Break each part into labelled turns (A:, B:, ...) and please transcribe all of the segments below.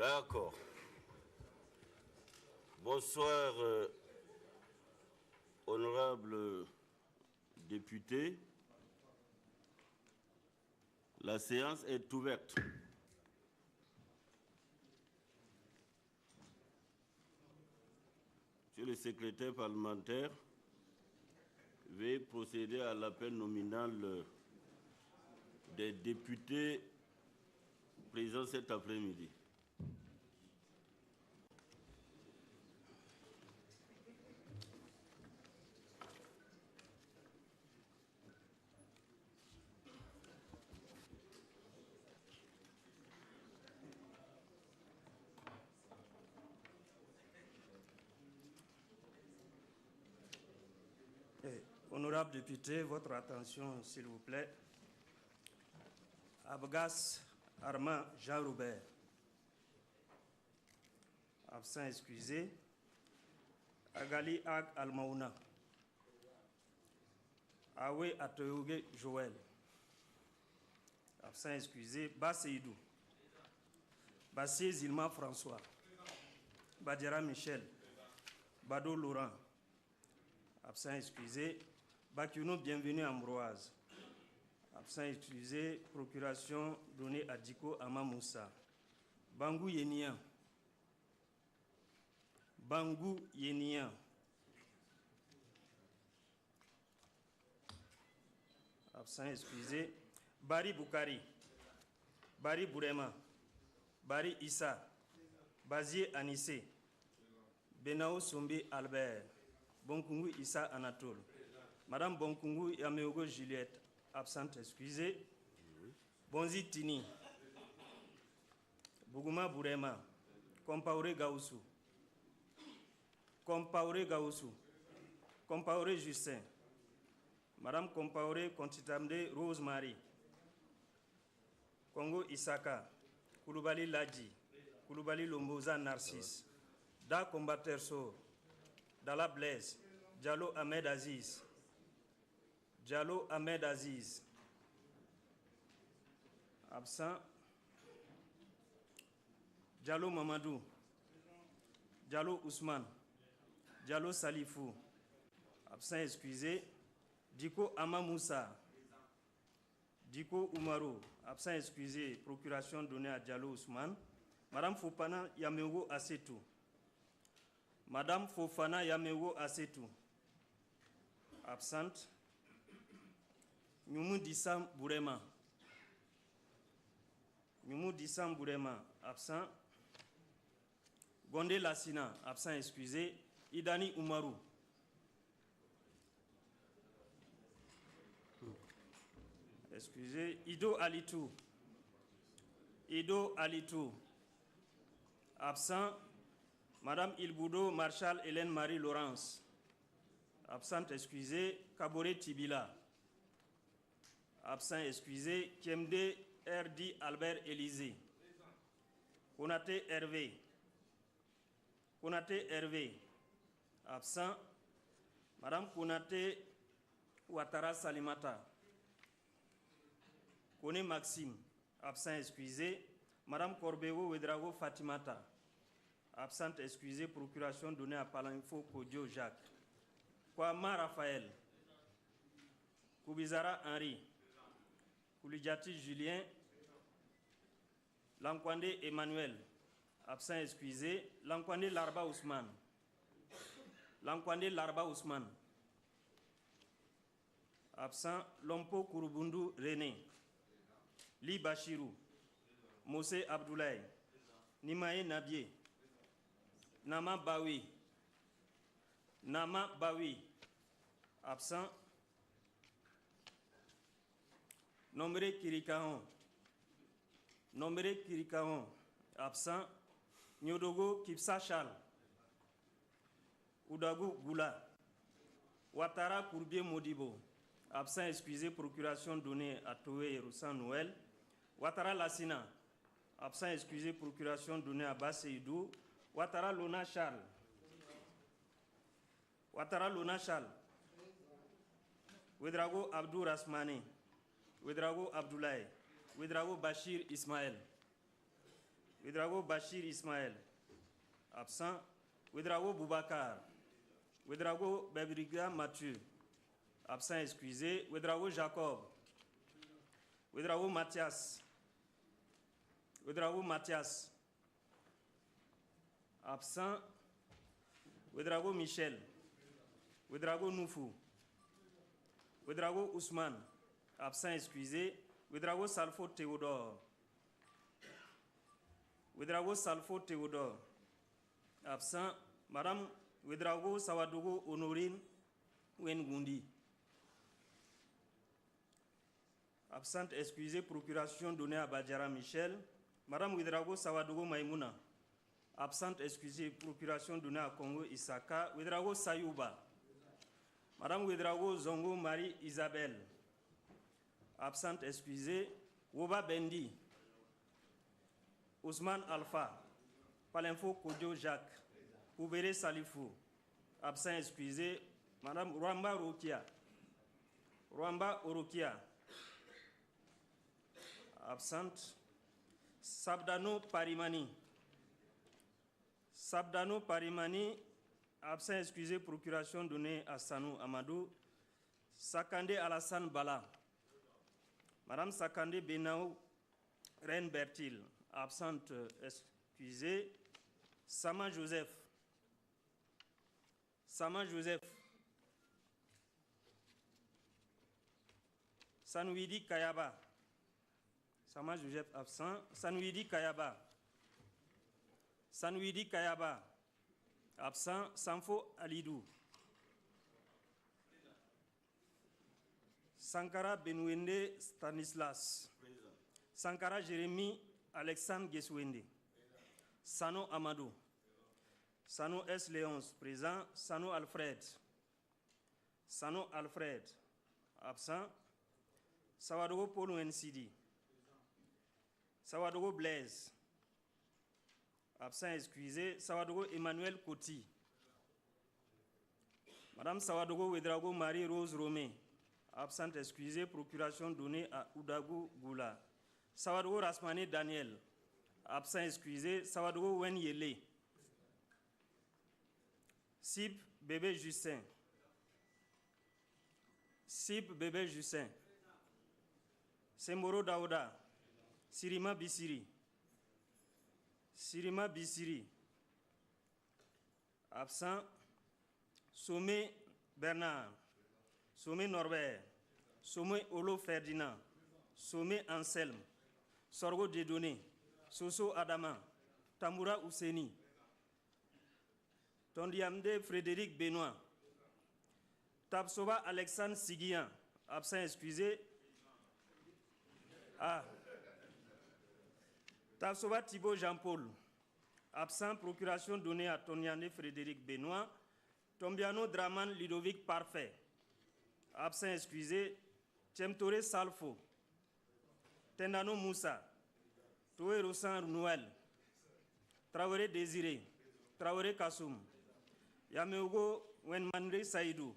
A: D'accord. Bonsoir, honorables députés. La séance est ouverte. Monsieur le secrétaire parlementaire, veuillez procéder à l'appel nominal des députés présents cet après-midi.
B: Honorables députés, votre attention, s'il vous plaît. Abgas Armand Jean-Roubert. Absent excusé. Agali Ag Almaouna. Awe Atoyoge Joël. Absent excusé. Basseidou. Bassé Zilma François. Badira Michel. Bado Laurent. Absent excusé. Bakuno Bienvenue Ambroise. Absent excusé. Procuration donnée à Diko Amamoussa. Bangou Yenian. Bangou Yenian. Absent excusé. Bari Boukari. Bari Bourema. Bari Issa. Bazier Anissé. Benao Sombi Albert. Bonkungu Issa Anatole. Madame Bonkungu Yameogo Juliette. Absente excusée. Bonzi Tini. Bougouma Bourema. Compaoré Gaoussou. Compaoré Gaoussou. Compaoré Justin. Madame Compaoré Contitamde Rosemary. Congo Isaka. Kouloubali Ladji. Kouloubali Lomboza Narcisse. Da Combater Sor. Dala Blaise. Diallo Ahmed Aziz. Diallo Ahmed Aziz. Absent. Diallo Mamadou. Diallo Ousmane. Diallo Salifou. Absent excusé. Diko Amamoussa. Diko Oumarou. Absent excusé. Procuration donnée à Diallo Ousmane. Madame Fofana Yamewo Assetou. Madame Fofana Yamewo Assetou. Absente. Nyumu Dissam Bourema. Nyumu Dissam Bourema. Absent. Gondé Lassina. Absent excusé. Idani Oumarou. Excusez. Ido Alitou. Ido Alitou. Absent. Madame Ilboudo Marshal Hélène Marie Laurence. Absente excusée. Kabore Tibila. Absent excusé. Kiemde RD Albert Élysée. Konaté Hervé. Konaté Hervé. Absent. Madame Konaté Ouattara Salimata. Kone Maxime. Absent excusé. Madame Corbeo Ouedrago Fatimata. Absente excusée. Procuration donnée à Palinfo Kodio Jacques. Kwama Raphaël. Koubizara Henri. Koulidiati Julien. Lankwande Emmanuel. Absent excusé. Lankwande Larba Ousmane. Lankwande Larba Ousmane. Absent. Lompo Kouroubundu René. Li Bachirou. Moussé Abdoulaye. Nimae Nabié. Nama Bawi. Nama Bawi. Absent. Nombré Kirikaon. Nombré Kirikaon. Absent. Nyodogo Kipsa Charles. Oudagu Goula. Ouattara Courbier Modibo. Absent excusé, procuration donnée à Toé Roussan Noël. Ouattara Lassina. Absent excusé, procuration donnée à Basseidou. Ouattara Lona Charles. Ouattara Lona Charles. Ouedraogo Abdou Rasmani. Ouedraogo Abdoulaye. Ouedraogo Bachir Ismaël. Ouedraogo Bachir Ismaël. Absent. Ouedraogo Boubacar. Ouedraogo Bebriga Mathieu. Absent excusé. Ouedraogo Jacob. Ouedraogo Mathias. Ouedraogo Mathias. Absent. Ouedraogo Michel. Ouedraogo Noufou. Ouedraogo Ousmane. Absent excusé. Ouedraogo Salfo Théodore. Ouedraogo Salfo Théodore. Absent. Madame Ouedraogo Sawadogo Honorine Wengundi. Absente excusée, procuration donnée à Badjara Michel. Madame Ouedraogo Sawadogo Maïmouna. Absente excusée, procuration donnée à Congo Isaka. Ouedraogo Sayouba. Madame Ouedraogo Zongo Marie Isabelle. Absente excusée. Woba Bendi. Ousmane Alpha. Palinfo Kodjo Jacques. Oubere Salifou. Absent excusé. Madame Rwamba Rokia. Rwamba Orokia. Absente. Sabdano Parimani. Sabdano Parimani. Absent excusé. Procuration donnée à Sanou Amadou. Sakande Alassane Bala. Madame Sakande Benao Reine Bertil. Absente excusée. Sama Joseph. Sama Joseph. Sanouidi Kayaba. Sama Joseph absent. Sanouidi Kayaba. Sanouidi Kayaba. Absent. Sanfo Alidou. Sankara Benouende Stanislas. Présent. Sankara Jérémy Alexandre Geswende. Sano Amadou. Sano S. Léonce, présent. Sano Alfred. Sano Alfred, absent. Sawadogo Polo Nsidi. Sawadogo Blaise. Absent excusé. Sawadogo Emmanuel Koti. Madame Sawadogo Ouedraogo Marie-Rose Romé. Absent excusé. Procuration donnée à Oudago Goula. Sawadogo Rasmani Daniel. Absent excusé. Sawadogo Wen Yele. Sib Bébé Justin. Sib Bébé Justin. Semboro Daouda. Sirima Bissiri. Sirima Bissiri. Absent. Sommet Bernard. Sommet Norbert. Sommet Olo Ferdinand. Sommet Anselme. Sorgo Dieudonné. Soso Adama. Tamura Ouseni. Tondiamde Frédéric Benoît. Tabsoba Alexandre Siguian. Absent excusé. Ah. Tabsoba Thibault Jean-Paul. Absent. Procuration donnée à Tondiamde Frédéric Benoît. Tombiano Draman Ludovic Parfait. Absent excusé. Tchemtore Salfo. Tendano Moussa. Toé Roussan Noël. Traoré Désiré. Traoré Kassoum. Yameogo Wenmanre Saïdou.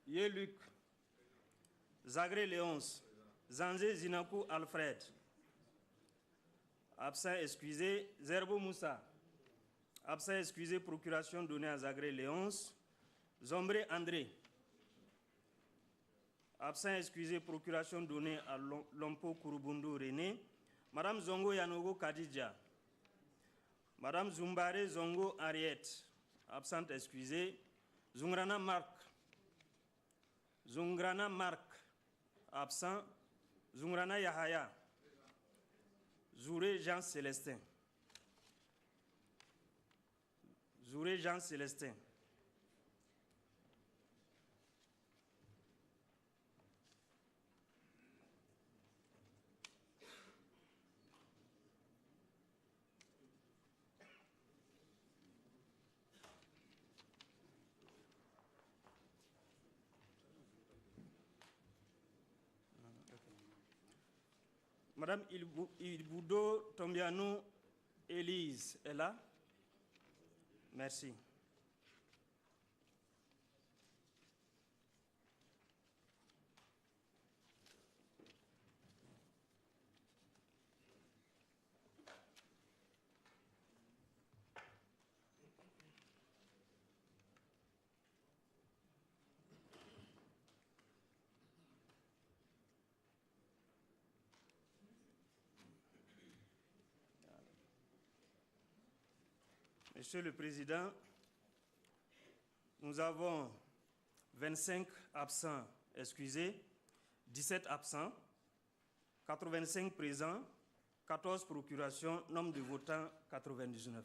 B: Yeluc. Zagré Léonce. Zanzé Zinakou Alfred. Absent excusé. Zerbo Moussa. Absent excusé. Procuration donnée à Zagré Léonce. Zombré André. Absent excusé. Procuration donnée à Lompo Kourouboundou René. Madame Zongo Yanogo Kadidja. Madame Zumbare Zongo Ariette. Absente excusée. Zungrana Marc. Zungrana Marc. Absent. Zungrana Yahaya. Zouré Jean Célestin. Zouré Jean Célestin. Madame Ilboudo Tombiano Élise est là? Merci. Monsieur le Président, nous avons 25 absents excusés, 17 absents, 85 présents, 14 procurations, nombre de votants 99.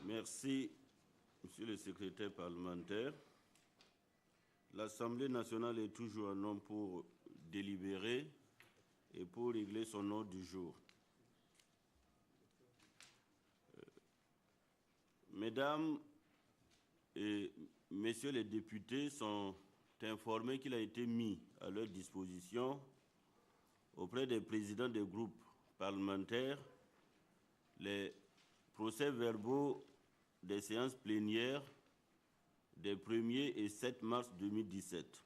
A: Merci, Monsieur le secrétaire parlementaire. L'Assemblée nationale est toujours en nombre pour délibérer et pour régler son ordre du jour. Mesdames et Messieurs les députés sont informés qu'il a été mis à leur disposition auprès des présidents des groupes parlementaires les procès-verbaux des séances plénières des 1er et 7 mars 2017.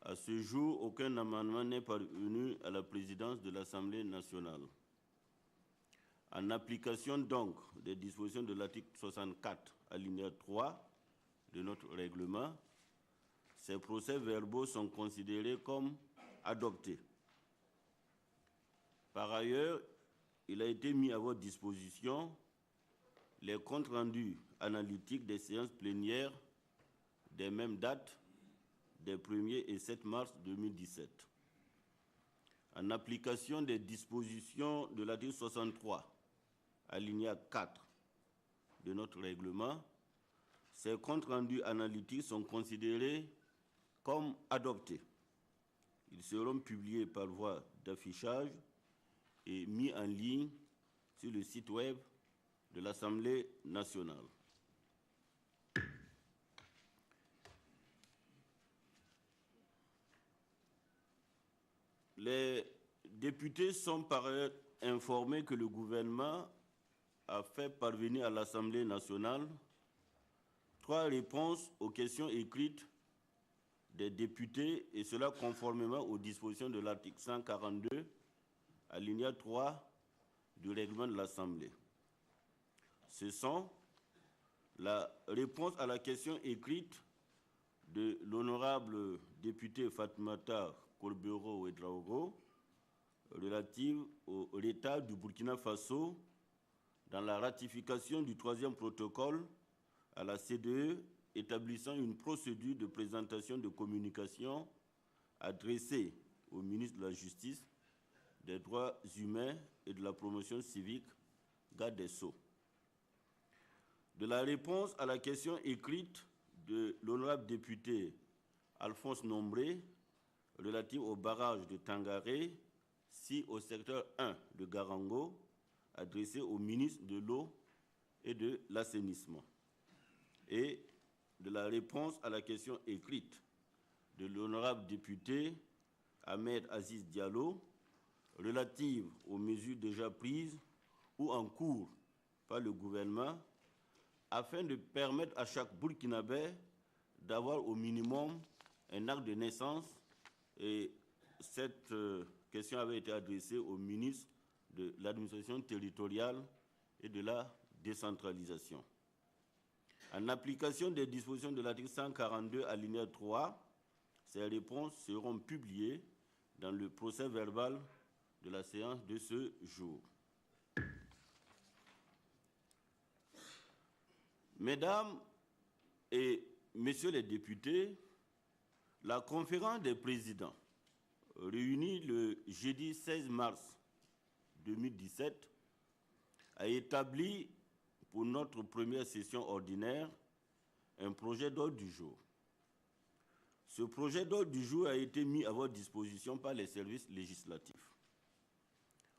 A: À ce jour, aucun amendement n'est parvenu à la présidence de l'Assemblée nationale. En application donc des dispositions de l'article 64, alinéa 3 de notre règlement, ces procès-verbaux sont considérés comme adoptés. Par ailleurs, il a été mis à votre disposition les comptes rendus analytiques des séances plénières des mêmes dates des 1er et 7 mars 2017. En application des dispositions de l'article 63, alinéa 4 de notre règlement, ces comptes rendus analytiques sont considérés comme adoptés. Ils seront publiés par voie d'affichage et mis en ligne sur le site web de l'Assemblée nationale. Les députés sont par ailleurs informés que le gouvernement a fait parvenir à l'Assemblée nationale 3 réponses aux questions écrites des députés, et cela conformément aux dispositions de l'article 142, alinéa 3 du règlement de l'Assemblée. Ce sont la réponse à la question écrite de l'honorable député Fatoumata Kolbero Ouedraogo relative au retard du Burkina Faso dans la ratification du 3e protocole à la CDE établissant une procédure de présentation de communication adressée au ministre de la Justice, des Droits humains et de la Promotion civique, garde des Sceaux. De la réponse à la question écrite de l'honorable député Alphonse Nombré relative au barrage de Tangaré, si au secteur 1 de Garango, adressé au ministre de l'Eau et de l'Assainissement. Et de la réponse à la question écrite de l'honorable député Ahmed Aziz Diallo relative aux mesures déjà prises ou en cours par le gouvernement afin de permettre à chaque Burkinabé d'avoir au minimum un acte de naissance, et cette question avait été adressée au ministre de l'administration territoriale et de la décentralisation. En application des dispositions de l'article 142 alinéa 3, ces réponses seront publiées dans le procès-verbal de la séance de ce jour. Mesdames et Messieurs les députés, la conférence des présidents, réunie le jeudi 16 mars 2017, a établi pour notre première session ordinaire un projet d'ordre du jour. Ce projet d'ordre du jour a été mis à votre disposition par les services législatifs.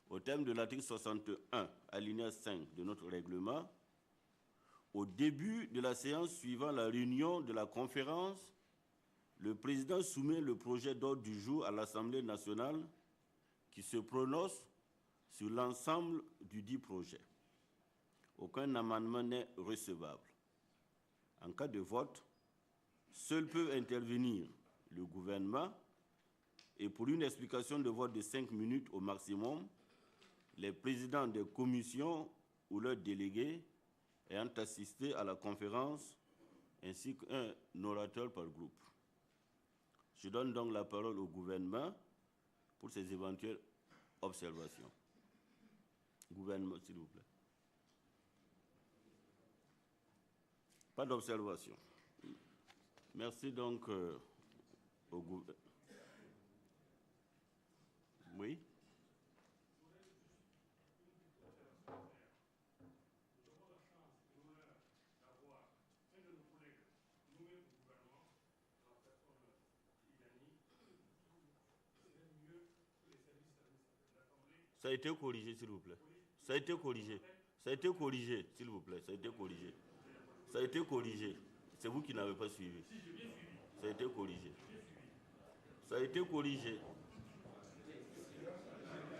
A: Au terme de l'article 61, alinéa 5 de notre règlement, Au début de la séance suivant la réunion de la conférence, le président soumet le projet d'ordre du jour à l'Assemblée nationale qui se prononce sur l'ensemble du dit projet. Aucun amendement n'est recevable. En cas de vote, seuls peuvent intervenir le gouvernement et pour une explication de vote de 5 minutes au maximum, les présidents des commissions ou leurs délégués ayant assisté à la conférence ainsi qu'un orateur par groupe. Je donne donc la parole au gouvernement pour ses éventuelles observations. Gouvernement, s'il vous plaît. Pas d'observation. Merci donc au gouvernement. Oui. Ça a été corrigé, s'il vous plaît. Ça a été corrigé. Ça a été corrigé, s'il vous plaît. Ça a été corrigé. Ça a été corrigé. C'est vous qui n'avez pas suivi. Ça a été corrigé. Ça a été corrigé.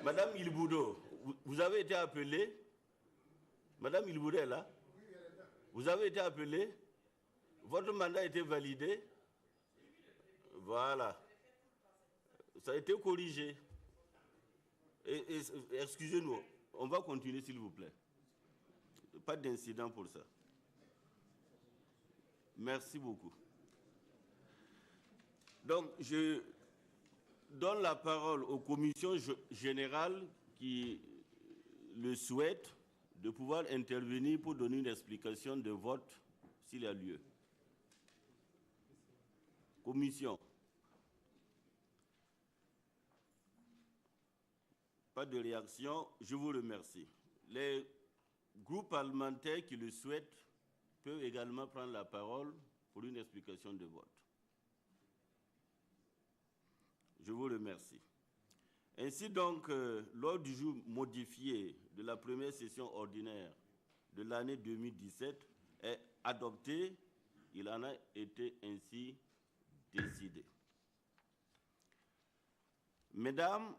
A: Madame Ilboudo, vous avez été appelée. Madame Ilboudo est là. Vous avez été appelée. Votre mandat a été validé. Voilà. Ça a été corrigé. Excusez-nous, on va continuer s'il vous plaît. Pas d'incident pour ça. Merci beaucoup. Donc, je donne la parole aux commissions générales qui le souhaitent de pouvoir intervenir pour donner une explication de vote s'il y a lieu. Commission. Pas de réaction, je vous remercie. Les groupes parlementaires qui le souhaitent peuvent également prendre la parole pour une explication de vote. Je vous remercie. Ainsi donc, l'ordre du jour modifié de la première session ordinaire de l'année 2017 est adopté. Il en a été ainsi décidé. Mesdames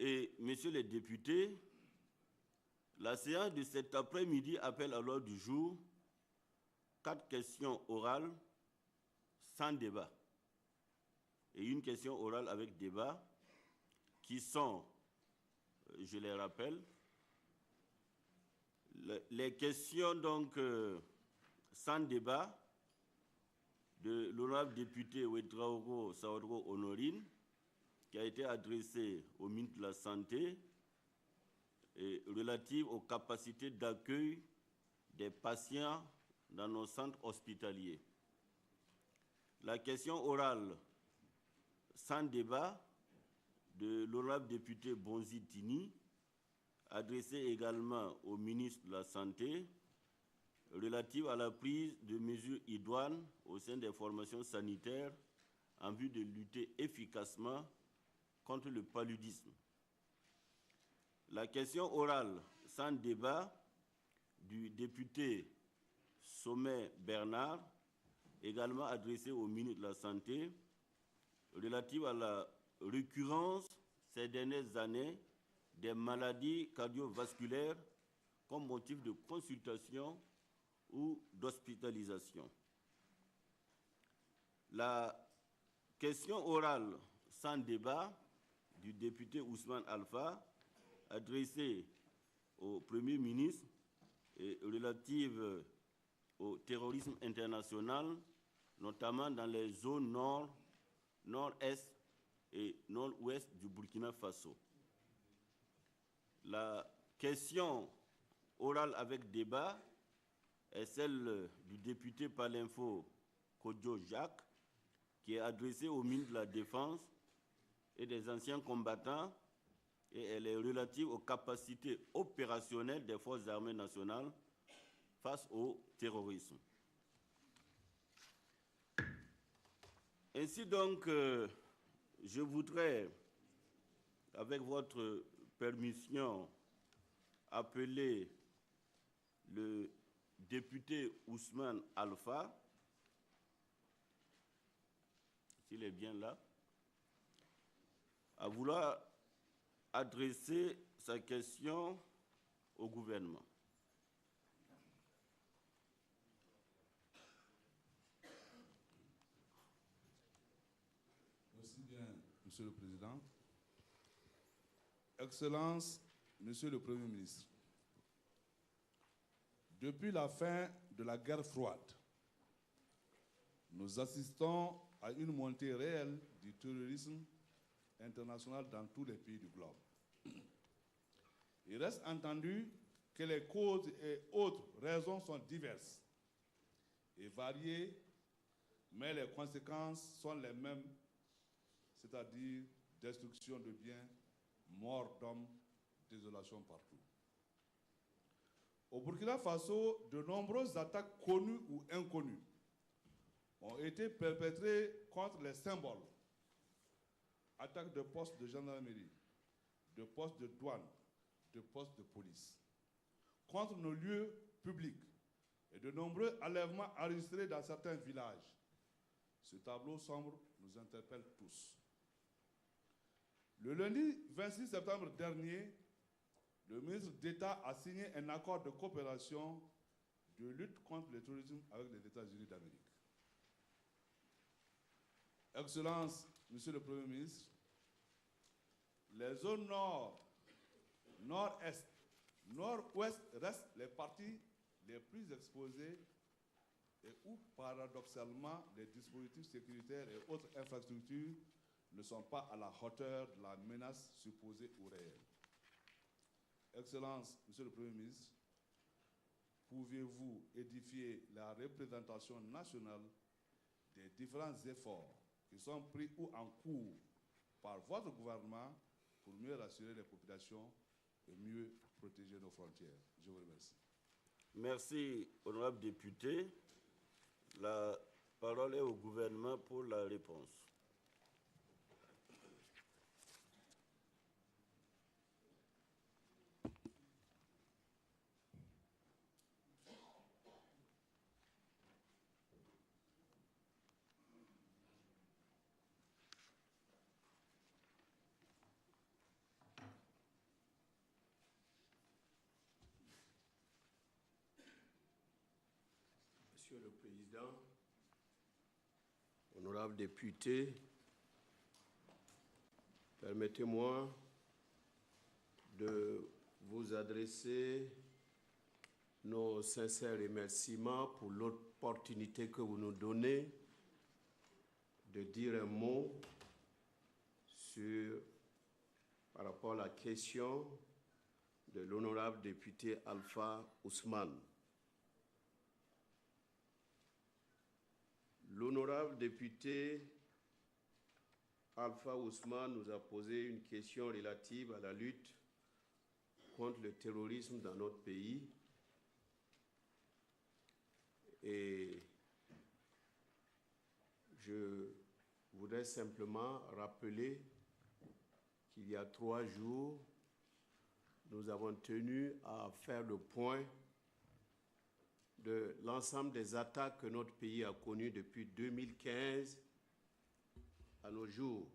A: et messieurs les députés, la séance de cet après-midi appelle à l'ordre du jour 4 questions orales sans débat et une question orale avec débat qui sont, je les rappelle, les questions donc sans débat de l'honorable député Ouedraogo Saoudro Honorine qui a été adressée au ministre de la Santé et relative aux capacités d'accueil des patients dans nos centres hospitaliers. La question orale sans débat de l'honorable député Bonzi Tini, adressée également au ministre de la Santé, relative à la prise de mesures idoines au sein des formations sanitaires en vue de lutter efficacement contre le paludisme. La question orale sans débat du député Sommet Bernard, également adressée au ministre de la Santé, relative à la récurrence ces dernières années des maladies cardiovasculaires comme motif de consultation ou d'hospitalisation. La question orale sans débat du député Ousmane Alpha, adressée au Premier ministre et relative au terrorisme international, notamment dans les zones nord, nord-est et nord-ouest du Burkina Faso. La question orale avec débat est celle du député Palinfo Kodjo Jacques, qui est adressée au ministre de la Défense et des anciens combattants, et elle est relative aux capacités opérationnelles des forces armées nationales face au terrorisme. Ainsi donc, je voudrais, avec votre permission, appeler le député Ousmane Alpha, s'il est bien là, à vouloir adresser sa question au gouvernement.
C: Merci bien, Monsieur le Président. Excellence, Monsieur le Premier ministre, depuis la fin de la guerre froide, nous assistons à une montée réelle du terrorisme international dans tous les pays du globe. Il reste entendu que les causes et autres raisons sont diverses et variées, mais les conséquences sont les mêmes, c'est-à-dire destruction de biens, mort d'hommes, désolation partout. Au Burkina Faso, de nombreuses attaques connues ou inconnues ont été perpétrées contre les symboles. Attaques de postes de gendarmerie, de postes de douane, de postes de police, contre nos lieux publics et de nombreux enlèvements enregistrés dans certains villages. Ce tableau sombre nous interpelle tous. Le lundi 26 septembre dernier, le ministre d'État a signé un accord de coopération de lutte contre le terrorisme avec les États-Unis d'Amérique. Excellence, Monsieur le Premier ministre, les zones nord, nord-est, nord-ouest restent les parties les plus exposées et où, paradoxalement, les dispositifs sécuritaires et autres infrastructures ne sont pas à la hauteur de la menace supposée ou réelle. Excellence, Monsieur le Premier ministre, pouvez-vous édifier la représentation nationale des différents efforts qui sont pris ou en cours par votre gouvernement pour mieux rassurer les populations et mieux protéger nos frontières? Je vous remercie.
A: Merci, honorable député. La parole est au gouvernement pour la réponse.
D: Monsieur le Président, honorables députés, permettez-moi de vous adresser nos sincères remerciements pour l'opportunité que vous nous donnez de dire un mot par rapport à la question de l'honorable député Alpha Ousmane. L'honorable député Alpha Ousmane nous a posé une question relative à la lutte contre le terrorisme dans notre pays. Et je voudrais simplement rappeler qu'il y a 3 jours, nous avons tenu à faire le point de l'ensemble des attaques que notre pays a connues depuis 2015 à nos jours.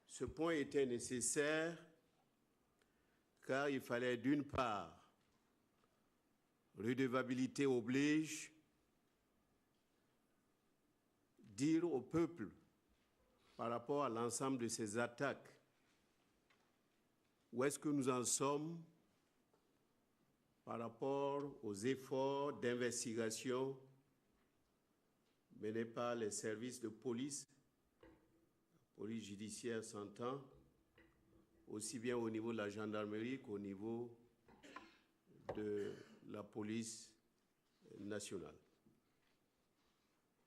D: Ce point était nécessaire car il fallait d'une part, redevabilité oblige, dire au peuple par rapport à l'ensemble de ces attaques où est-ce que nous en sommes par rapport aux efforts d'investigation menés par les services de police judiciaire s'entend, aussi bien au niveau de la gendarmerie qu'au niveau de la police nationale.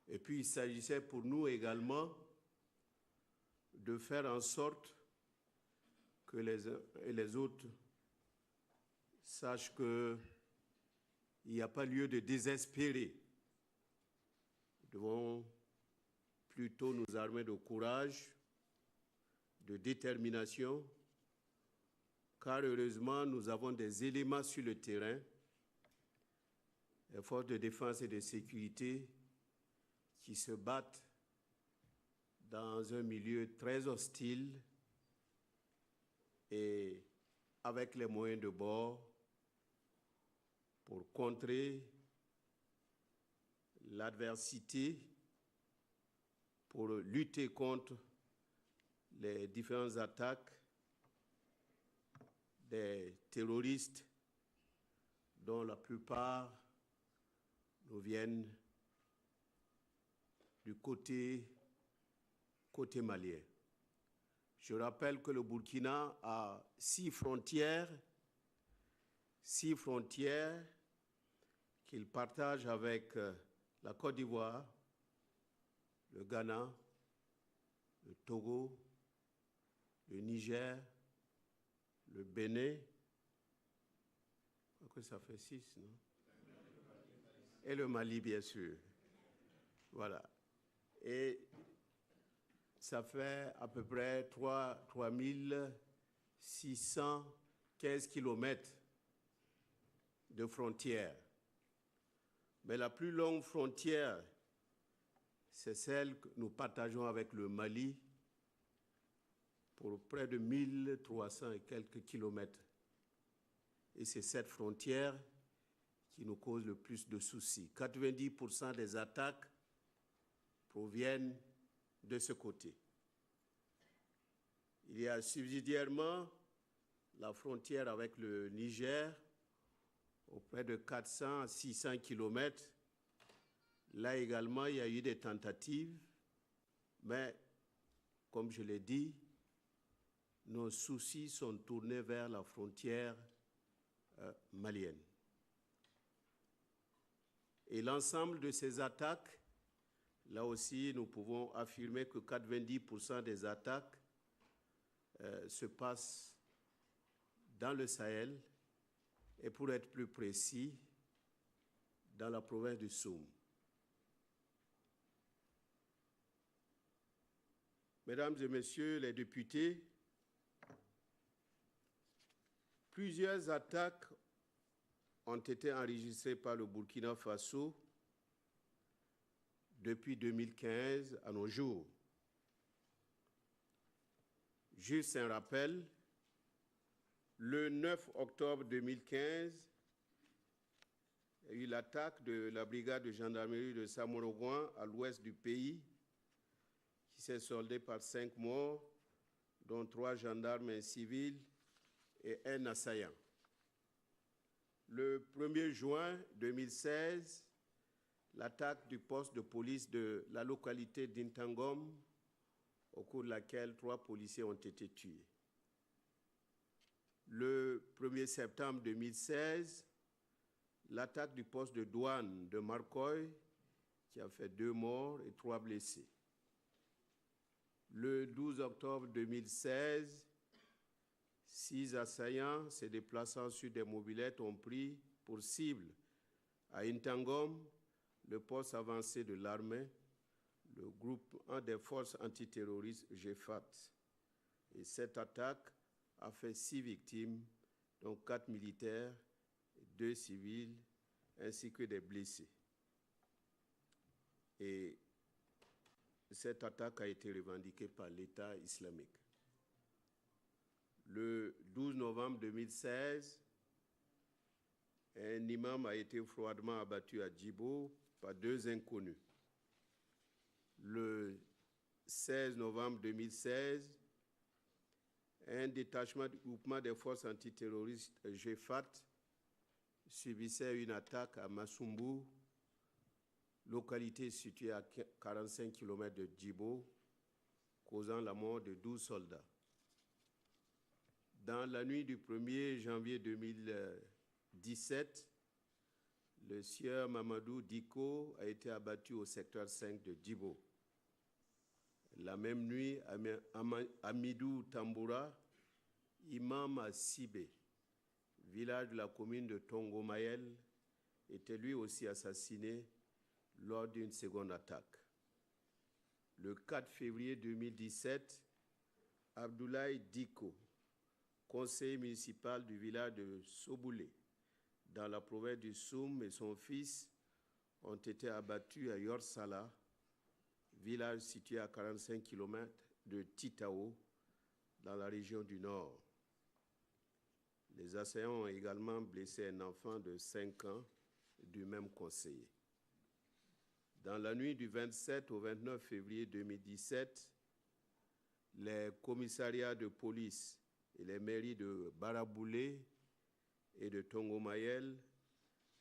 D: Et puis il s'agissait pour nous également de faire en sorte que les uns et les autres sachent qu'il n'y a pas lieu de désespérer. Nous devons plutôt nous armer de courage, de détermination, car heureusement, nous avons des éléments sur le terrain les forces de défense et de sécurité qui se battent dans un milieu très hostile et avec les moyens de bord pour contrer l'adversité, pour lutter contre les différentes attaques des terroristes dont la plupart nous viennent du côté malien. Je rappelle que le Burkina a 6 frontières qu'il partage avec la Côte d'Ivoire, le Ghana, le Togo, le Niger, le Bénin. Je crois que ça fait 6, non? Et le Mali, bien sûr. Voilà. Et ça fait à peu près 3615 kilomètres de frontières. Mais la plus longue frontière, c'est celle que nous partageons avec le Mali pour près de 1300 et quelques kilomètres. Et c'est cette frontière qui nous cause le plus de soucis. 90% des attaques proviennent de ce côté. Il y a subsidiairement la frontière avec le Niger, auprès de 400 à 600 kilomètres. Là également, il y a eu des tentatives, mais comme je l'ai dit, nos soucis sont tournés vers la frontière malienne. Et l'ensemble de ces attaques, là aussi, nous pouvons affirmer que 90% des attaques se passent dans le Sahel et, pour être plus précis, dans la province du Soum. Mesdames et messieurs les députés, plusieurs attaques ont été enregistrées par le Burkina Faso depuis 2015 à nos jours. Juste un rappel, le 9 octobre 2015, il y a eu l'attaque de la brigade de gendarmerie de Samorogouan à l'ouest du pays, qui s'est soldée par 5 morts, dont 3 gendarmes et civils et un assaillant. Le 1er juin 2016, l'attaque du poste de police de la localité d'Intangom, au cours de laquelle 3 policiers ont été tués. Le 1er septembre 2016, l'attaque du poste de douane de Marcoy, qui a fait 2 morts et 3 blessés. Le 12 octobre 2016, 6 assaillants se déplaçant sur des mobylettes ont pris pour cible à Intangom le poste avancé de l'armée, le groupe 1 des forces antiterroristes GFAT. Et cette attaque a fait 6 victimes, dont 4 militaires, 2 civils, ainsi que des blessés. Et cette attaque a été revendiquée par l'État islamique. Le 12 novembre 2016, un imam a été froidement abattu à Djibo par 2 inconnus. Le 16 novembre 2016, un détachement du groupement des forces antiterroristes GFAT subissait une attaque à Masumbu, localité située à 45 km de Djibo, causant la mort de 12 soldats. Dans la nuit du 1er janvier 2017, le sieur Mamadou Diko a été abattu au secteur 5 de Djibo. La même nuit, Amidou Tamboura, imam à Sibé, village de la commune de Tongo-Mayel, était lui aussi assassiné lors d'une seconde attaque. Le 4 février 2017, Abdoulaye Diko, conseiller municipal du village de Soboulé, dans la province du Soum et son fils ont été abattus à Yorsala, village situé à 45 km de Titao, dans la région du Nord. Les assaillants ont également blessé un enfant de 5 ans du même conseiller. Dans la nuit du 27 au 29 février 2017, les commissariats de police et les mairies de Baraboulé et de Tongomayel,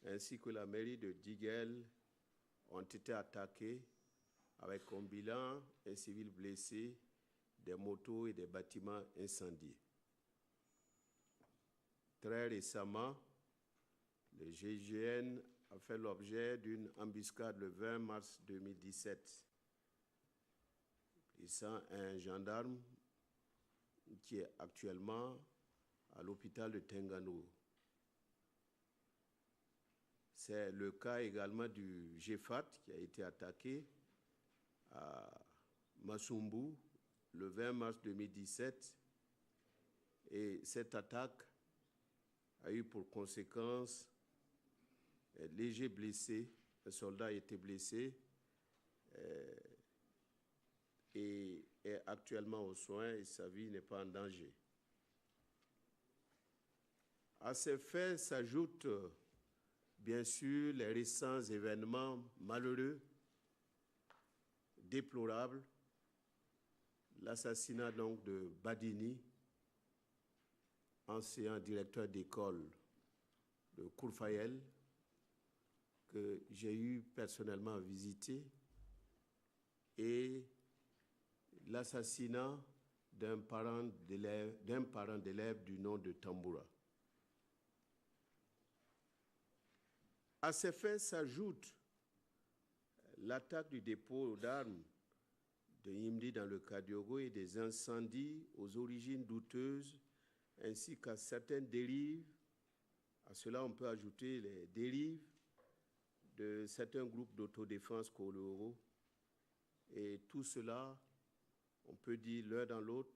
D: ainsi que la mairie de Diguel, ont été attaqués avec comme bilan un civil blessé, des motos et des bâtiments incendiés. Très récemment, le GIGN a fait l'objet d'une embuscade le 20 mars 2017. Il sent un gendarme qui est actuellement à l'hôpital de Tengano. C'est le cas également du GFAT qui a été attaqué à Masumbu le 20 mars 2017. Et cette attaque a eu pour conséquence un léger blessé. Un soldat a été blessé et est actuellement aux soins et sa vie n'est pas en danger. À ces faits s'ajoutent bien sûr les récents événements malheureux, déplorables, l'assassinat donc de Badini, ancien directeur d'école de Kourfayel, que j'ai eu personnellement à visiter, et l'assassinat d'un parent d'élève du nom de Tamboura. À ces faits s'ajoute l'attaque du dépôt d'armes de Yimdi dans le Kadiogo et des incendies aux origines douteuses, ainsi qu'à certaines dérives. À cela, on peut ajouter les dérives de certains groupes d'autodéfense coloraux. Et tout cela, on peut dire l'un dans l'autre,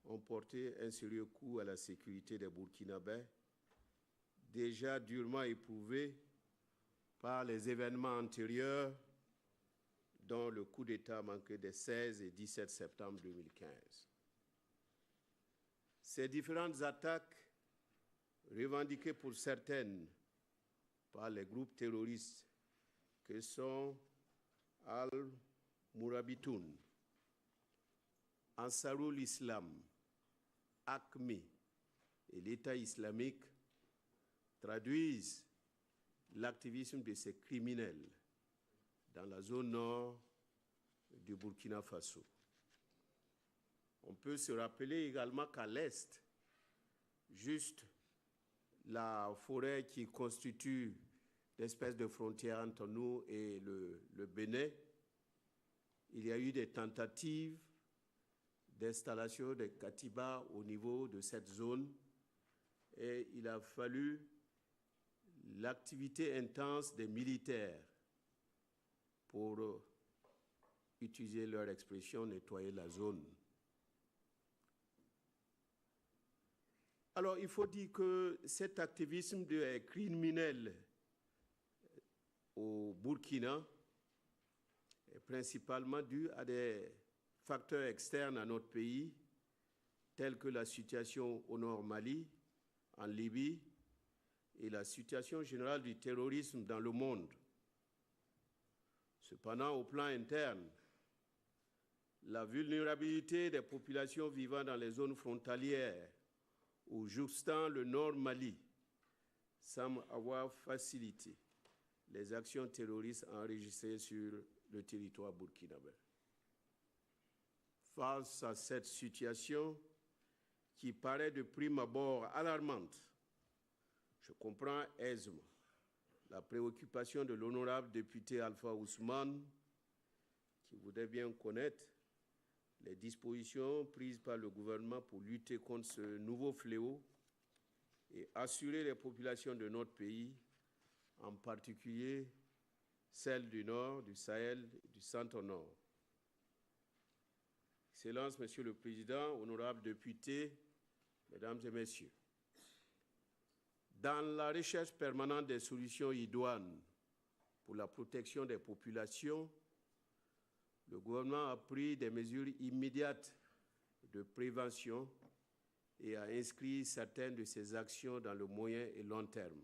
D: ont porté un sérieux coup à la sécurité des Burkinabés, déjà durement éprouvés par les événements antérieurs, dont le coup d'État manqué des 16 et 17 septembre 2015. Ces différentes attaques, revendiquées pour certaines par les groupes terroristes que sont Al-Mourabitoun, Ansarul Islam, AQMI et l'État islamique, traduisent l'activisme de ces criminels dans la zone nord du Burkina Faso. On peut se rappeler également qu'à l'est, juste la forêt qui constitue l'espèce de frontière entre nous et le Bénin, il y a eu des tentatives d'installation des Katiba au niveau de cette zone et il a fallu l'activité intense des militaires pour utiliser leur expression, nettoyer la zone. Alors, il faut dire que cet activisme criminel au Burkina est principalement dû à des facteurs externes à notre pays, tels que la situation au nord Mali, en Libye, et la situation générale du terrorisme dans le monde. Cependant, au plan interne, la vulnérabilité des populations vivant dans les zones frontalières ou jouxtant le nord Mali semble avoir facilité les actions terroristes enregistrées sur le territoire burkinabé. Face à cette situation qui paraît de prime abord alarmante, je comprends aisément la préoccupation de l'honorable député Alpha Ousmane, qui voudrait bien connaître les dispositions prises par le gouvernement pour lutter contre ce nouveau fléau et assurer les populations de notre pays, en particulier celles du Nord, du Sahel et du Centre-Nord. Excellences, Monsieur le Président, honorables députés, Mesdames et Messieurs, Dans la recherche permanente des solutions idoines pour la protection des populations, le gouvernement a pris des mesures immédiates de prévention et a inscrit certaines de ses actions dans le moyen et long terme.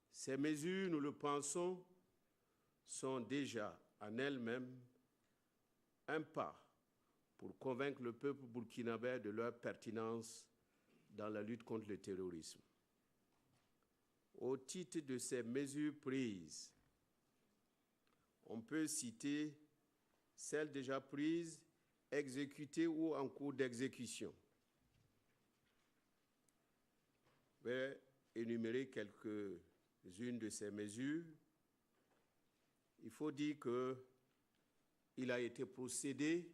D: Ces mesures, nous le pensons, sont déjà en elles-mêmes un pas pour convaincre le peuple burkinabé de leur pertinence dans la lutte contre le terrorisme. Au titre de ces mesures prises, on peut citer celles déjà prises, exécutées ou en cours d'exécution. Je vais énumérer quelques-unes de ces mesures. Il faut dire qu'il a été procédé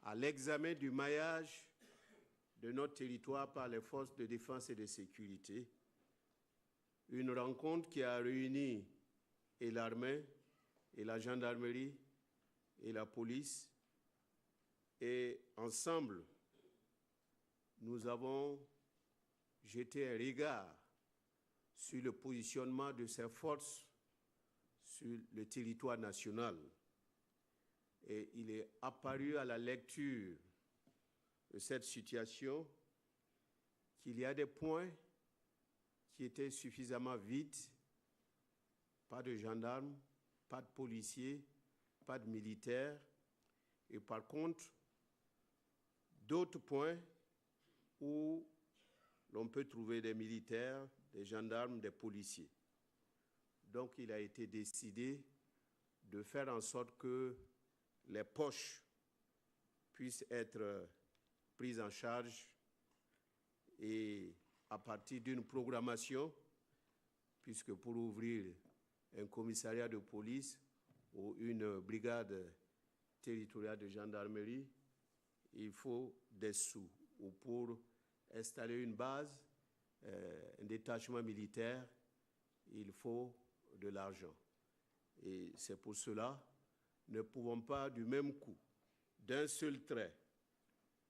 D: à l'examen du maillage de notre territoire par les forces de défense et de sécurité. Une rencontre qui a réuni et l'armée, et la gendarmerie, et la police. Et ensemble, nous avons jeté un regard sur le positionnement de ces forces sur le territoire national. Et il est apparu à la lecture de cette situation qu'il y a des points qui étaient suffisamment vides, pas de gendarmes, pas de policiers, pas de militaires, et par contre, d'autres points où l'on peut trouver des militaires, des gendarmes, des policiers. Donc, il a été décidé de faire en sorte que les poches puissent être prises en charge et à partir d'une programmation, puisque pour ouvrir un commissariat de police ou une brigade territoriale de gendarmerie, il faut des sous. Ou pour installer une base, un détachement militaire, il faut de l'argent. Et c'est pour cela que nous ne pouvons pas du même coup, d'un seul trait,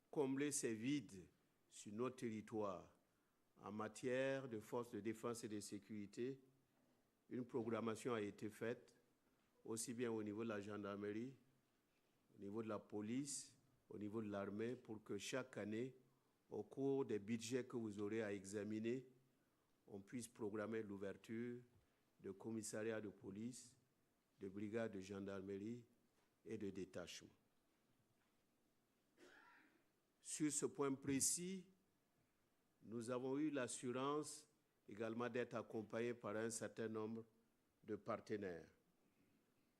D: combler ces vides sur notre territoire en matière de forces de défense et de sécurité. Une programmation a été faite, aussi bien au niveau de la gendarmerie, au niveau de la police, au niveau de l'armée, pour que chaque année, au cours des budgets que vous aurez à examiner, on puisse programmer l'ouverture de commissariats de police, de brigades de gendarmerie et de détachement. Sur ce point précis, nous avons eu l'assurance également d'être accompagnés par un certain nombre de partenaires,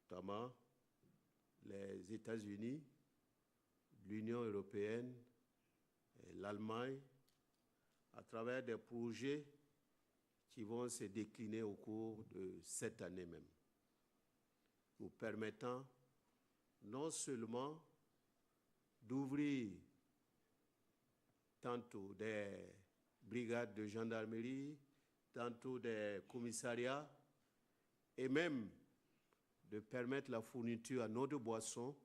D: notamment les États-Unis, l'Union européenne, l'Allemagne, à travers des projets qui vont se décliner au cours de cette année même, nous permettant non seulement d'ouvrir tantôt des brigades de gendarmerie, tantôt des commissariats, et même de permettre la fourniture en eau de boisson,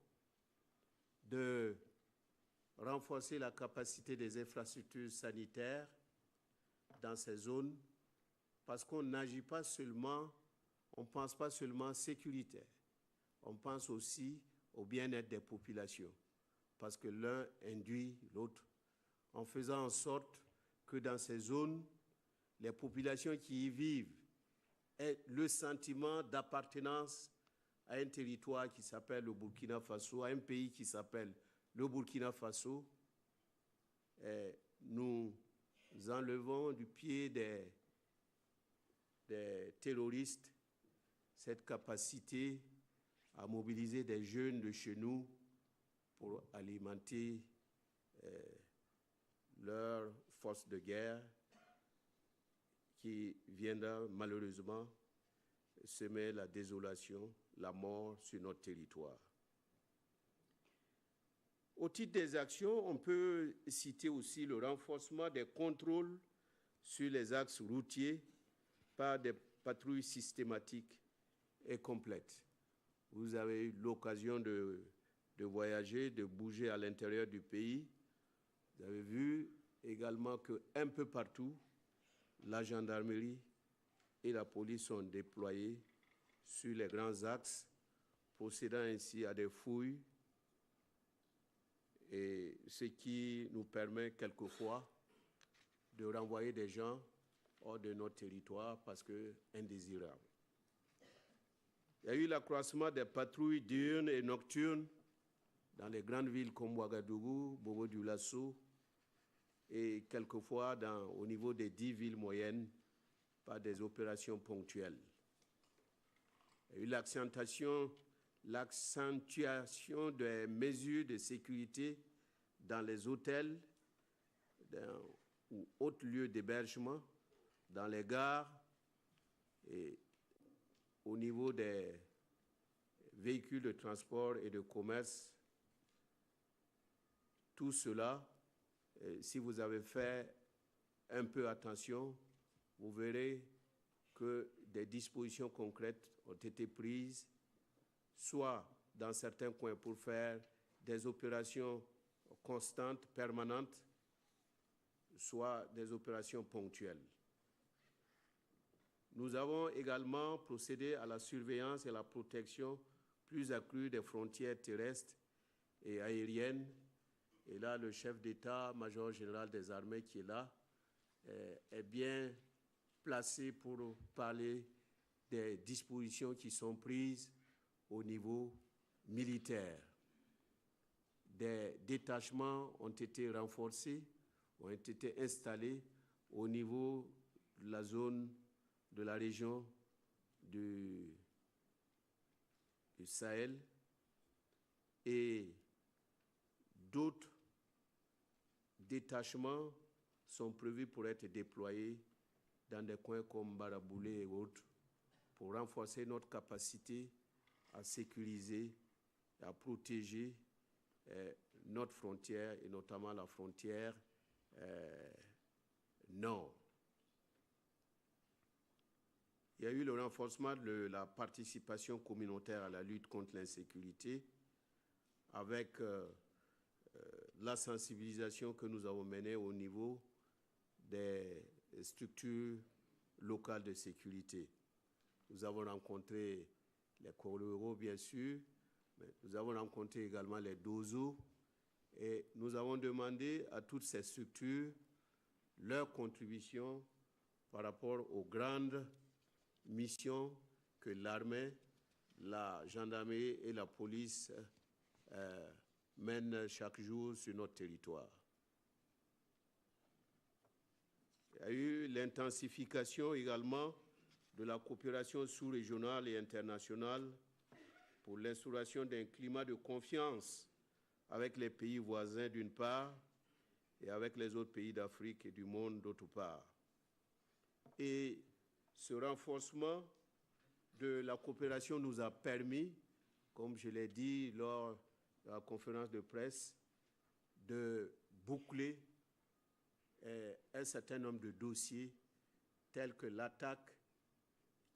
D: de renforcer la capacité des infrastructures sanitaires dans ces zones, parce qu'on n'agit pas seulement, on ne pense pas seulement sécuritaire, on pense aussi au bien-être des populations, parce que l'un induit l'autre, en faisant en sorte que dans ces zones, les populations qui y vivent aient le sentiment d'appartenance à un territoire qui s'appelle le Burkina Faso, à un pays qui s'appelle le Burkina Faso. Et nous enlevons du pied des terroristes cette capacité à mobiliser des jeunes de chez nous pour alimenter leur force de guerre qui viendra malheureusement semer la désolation, la mort sur notre territoire. Au titre des actions, on peut citer aussi le renforcement des contrôles sur les axes routiers par des patrouilles systématiques et complètes. Vous avez eu l'occasion de voyager, de bouger à l'intérieur du pays. Vous avez vu également qu'un peu partout, la gendarmerie et la police sont déployées sur les grands axes, procédant ainsi à des fouilles, et ce qui nous permet quelquefois de renvoyer des gens hors de notre territoire parce que indésirables. Il y a eu l'accroissement des patrouilles diurnes et nocturnes dans les grandes villes comme Ouagadougou, Bobo-Dioulasso et quelquefois au niveau des 10 villes moyennes par des opérations ponctuelles. Il y a eu l'accentuation des mesures de sécurité dans les hôtels ou autres lieux d'hébergement, dans les gares et au niveau des véhicules de transport et de commerce. Tout cela, si vous avez fait un peu attention, vous verrez que des dispositions concrètes ont été prises, soit dans certains coins pour faire des opérations constantes, permanentes, soit des opérations ponctuelles. Nous avons également procédé à la surveillance et à la protection plus accrue des frontières terrestres et aériennes. Et là, le chef d'État-major général des armées qui est là est bien placé pour parler des dispositions qui sont prises au niveau militaire. Des détachements ont été renforcés, ont été installés au niveau de la zone de la région du Sahel et d'autres détachements sont prévus pour être déployés dans des coins comme Baraboulé et autres pour renforcer notre capacité à sécuriser et à protéger notre frontière et notamment la frontière nord. Il y a eu le renforcement de la participation communautaire à la lutte contre l'insécurité avec la sensibilisation que nous avons menée au niveau des structures locales de sécurité. Nous avons rencontré les Corleros, bien sûr, mais nous avons rencontré également les Dozo et nous avons demandé à toutes ces structures leur contribution par rapport aux grandes missions que l'armée, la gendarmerie et la police mènent chaque jour sur notre territoire. Il y a eu l'intensification également de la coopération sous-régionale et internationale pour l'instauration d'un climat de confiance avec les pays voisins d'une part et avec les autres pays d'Afrique et du monde d'autre part. Et ce renforcement de la coopération nous a permis, comme je l'ai dit lors de la conférence de presse, de boucler un certain nombre de dossiers tels que l'attaque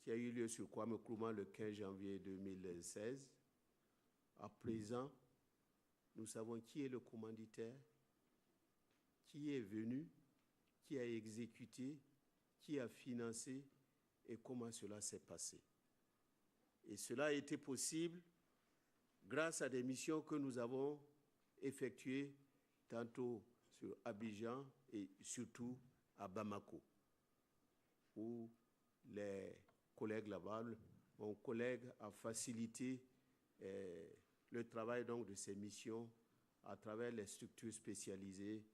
D: qui a eu lieu sur Kwame Nkrumah le 15 janvier 2016. À présent, nous savons qui est le commanditaire, qui est venu, qui a exécuté, qui a financé et comment cela s'est passé. Et cela a été possible grâce à des missions que nous avons effectuées tantôt sur Abidjan et surtout à Bamako, où les collègues là-bas, mon collègue a facilité le travail donc de ces missions à travers les structures spécialisées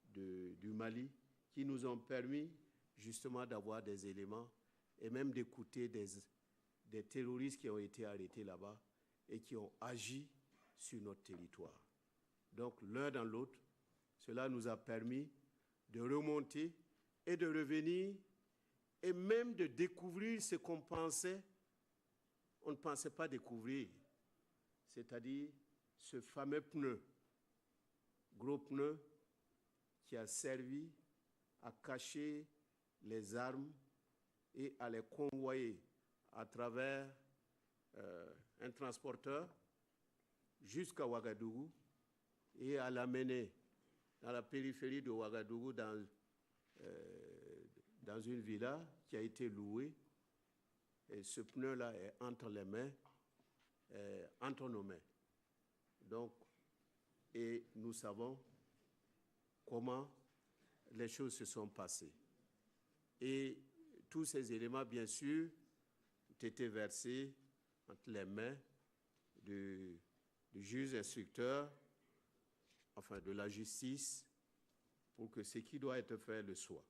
D: du Mali qui nous ont permis justement d'avoir des éléments et même d'écouter des terroristes qui ont été arrêtés là-bas et qui ont agi sur notre territoire. Donc l'un dans l'autre, cela nous a permis de remonter et de revenir et même de découvrir ce qu'on pensait, on ne pensait pas découvrir, c'est-à-dire ce fameux pneu, gros pneu qui a servi à cacher les armes et à les convoyer à travers un transporteur jusqu'à Ouagadougou et à l'amener dans la périphérie de Ouagadougou, dans une villa qui a été louée. Et ce pneu-là est entre les mains, entre nos mains. Donc, et nous savons comment les choses se sont passées. Et tous ces éléments, bien sûr, ont été versés entre les mains du juge instructeur, enfin de la justice, pour que ce qui doit être fait le soit.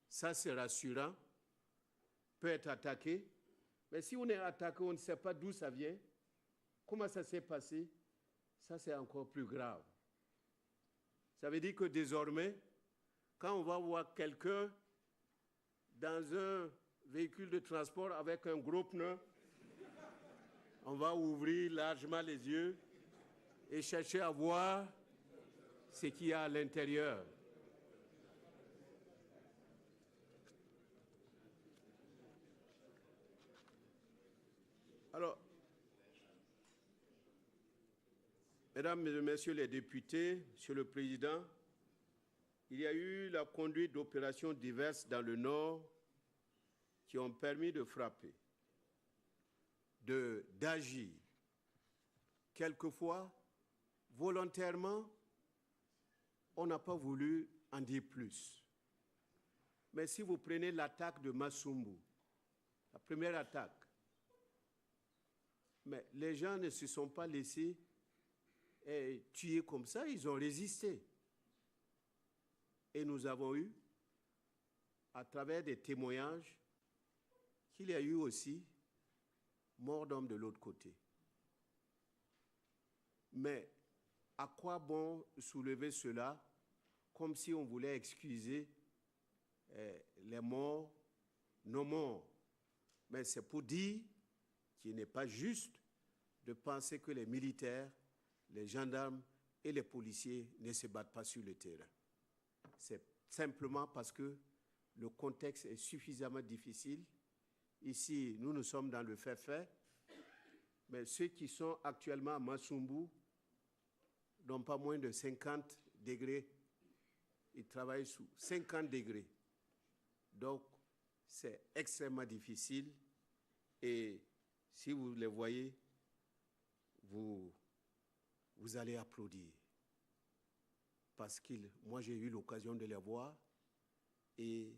D: Ça, c'est rassurant, peut être attaqué, mais si on est attaqué, on ne sait pas d'où ça vient, comment ça s'est passé, ça c'est encore plus grave. Ça veut dire que désormais, quand on va voir quelqu'un dans un véhicule de transport avec un gros pneu, on va ouvrir largement les yeux et chercher à voir ce qu'il y a à l'intérieur. Alors, Mesdames et Messieurs les députés, Monsieur le Président, il y a eu la conduite d'opérations diverses dans le Nord qui ont permis de frapper, d'agir. Quelquefois, volontairement, on n'a pas voulu en dire plus. Mais si vous prenez l'attaque de Massumbu, la première attaque, mais les gens ne se sont pas laissés tuer comme ça, ils ont résisté. Et nous avons eu, à travers des témoignages, qu'il y a eu aussi mort d'homme de l'autre côté. Mais à quoi bon soulever cela comme si on voulait excuser les morts, nos morts? Mais c'est pour dire qu'il n'est pas juste de penser que les militaires, les gendarmes et les policiers ne se battent pas sur le terrain. C'est simplement parce que le contexte est suffisamment difficile. Ici, nous sommes dans le fait-fait, mais ceux qui sont actuellement à Massumbu n'ont pas moins de 50 degrés. Ils travaillent sous 50 degrés. Donc, c'est extrêmement difficile. Et si vous les voyez, vous allez applaudir. Parce que moi, j'ai eu l'occasion de les voir. Et